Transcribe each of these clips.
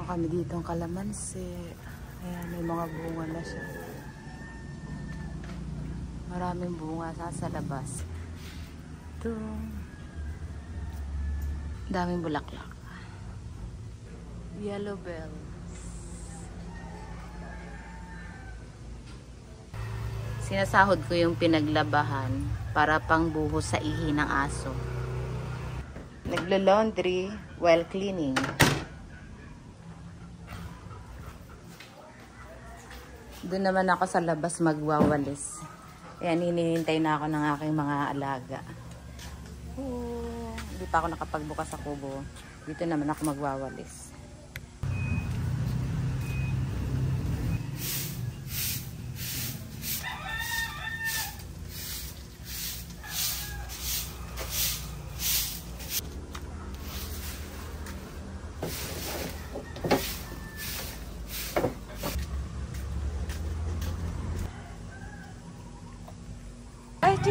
Meron kami dito ang kalamansi. Ayan, may mga bunga na siya. Maraming bunga sa labas. Ito. Daming bulaklak. Yellow bells. Sinasahod ko yung pinaglabahan para pang buhos sa ihi ng aso. Naglo-laundry while cleaning. Doon naman ako sa labas magwawalis. Ayan, hinihintay na ako ng aking mga alaga. Hindi pa ako nakapagbukas sa kubo. Dito naman ako magwawalis.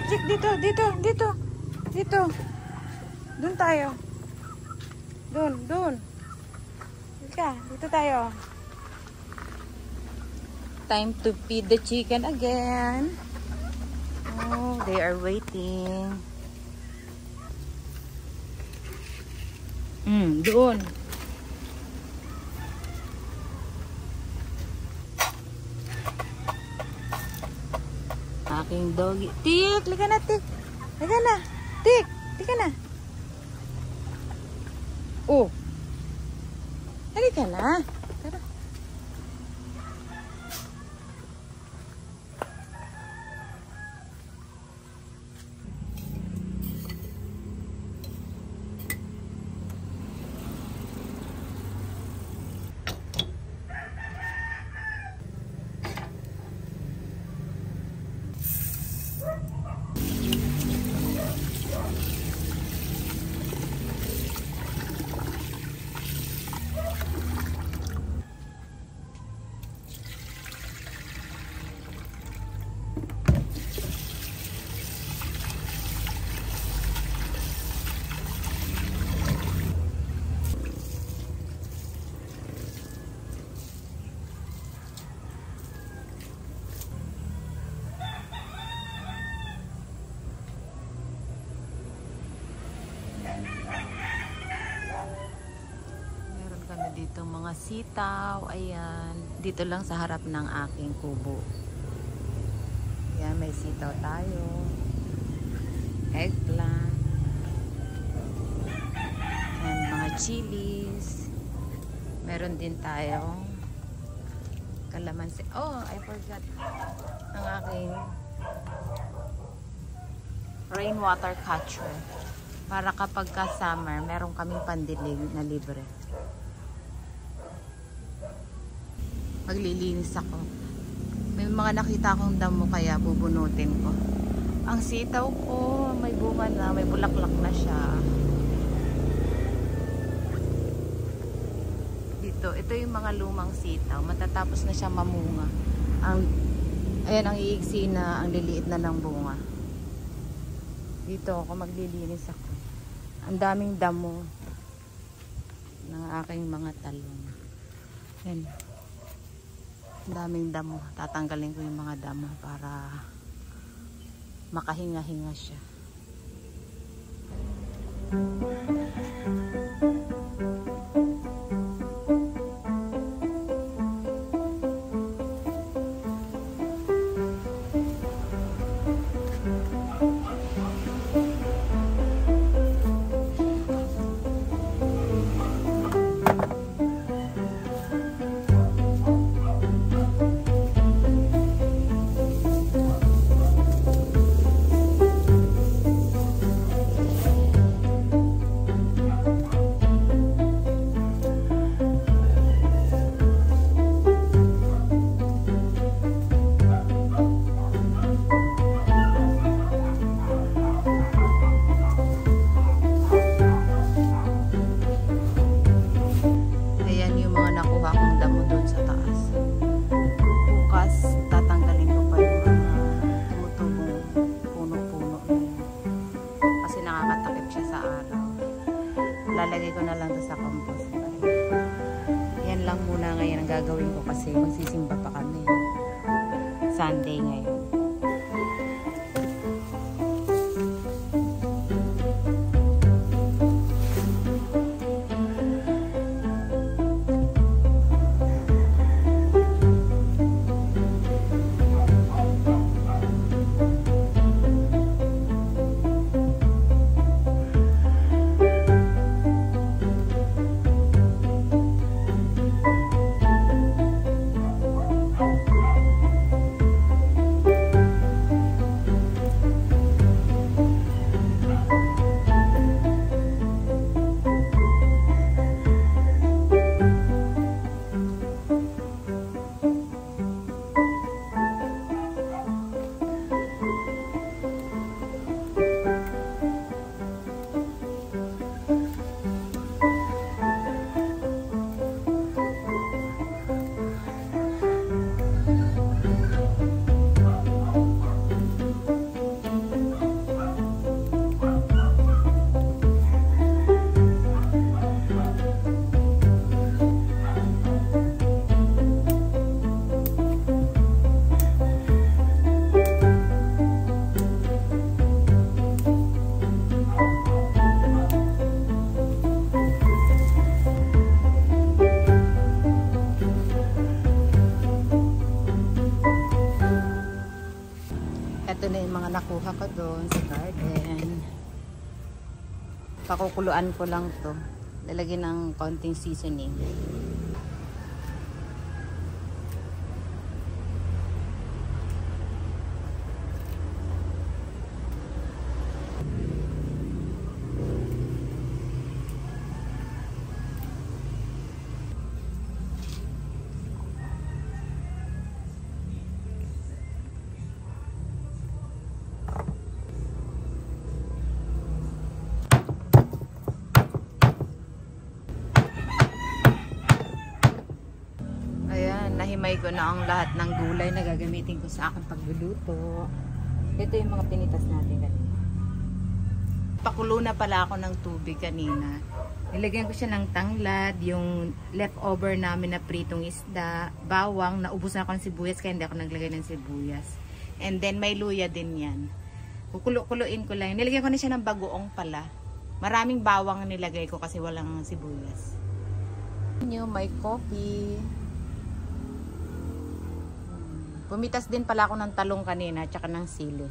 Chik, dito. Doon tayo. Doon. Dito tayo. Time to feed the chicken again. Oh, they are waiting. Doon. Aking doggy. Tik, liga na, Tik. Liga na. Tik, liga na. Oh. Halika na. Tara. Dito mga sitaw, ayan. Dito lang sa harap ng aking kubo. Ayan, may sitaw tayo. Eggplant. Ayan, mga chilies. Meron din tayong kalamansi. Oh, I forgot ang aking rainwater catcher. Para kapag ka summer, meron kaming pandilig na libre. Maglilinis ako. May mga nakita akong damo kaya bubunutin ko. Ang sitaw ko, may bunga na, may bulaklak na siya. Dito, ito yung mga lumang sitaw. Matatapos na siya mamunga. Ayan ang iigsi na, ang liliit na ng bunga. Dito ako, maglilinis ako. Ang daming damo ng aking mga talong. Ayan. Daming damo. Tatanggalin ko yung mga damo para makahinga-hinga siya. lang muna ngayon ang gagawin ko kasi magsisimba pa kami. Sunday ngayon. Ito na yung mga nakuha ko doon sa garden. Pakukuluan ko lang to. Lalagyan ng konting seasoning. Nahimay ko na ang lahat ng gulay na gagamitin ko sa aking pagluluto. Ito yung mga pinitas natin kanina. Pakulo na pala ako ng tubig kanina. Nilagyan ko siya ng tanglad, yung leftover namin na pritong isda, bawang, naubusan ako ng sibuyas kaya hindi ako naglagay ng sibuyas. And then may luya din yan. Kukulo-kuloin ko lang. Nilagyan ko na siya ng bagoong pala. Maraming bawang nilagay ko kasi walang sibuyas. May coffee. Pumitas din pala ako ng talong kanina at saka ng sili.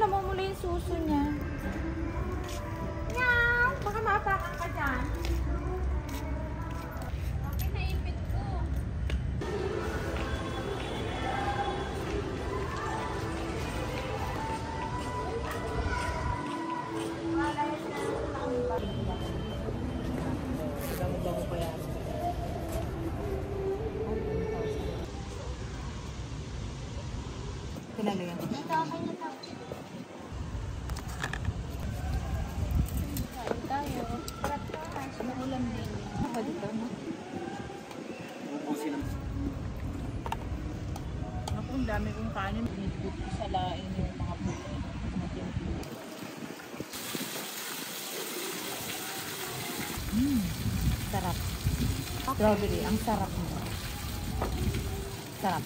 Namumula yung suso niya. Meow! Baka maapakan ka dyan. Okay, naipit ko. Bango pa yan. Pinalayan ko. Ito, okay na to. Tayo. Maulan din. Ako dito, no? Ako, ang dami kong kanin. Binibot ko sa lain yung mga puti. Sarap. Strawberry. Ang sarap mo. Sarap.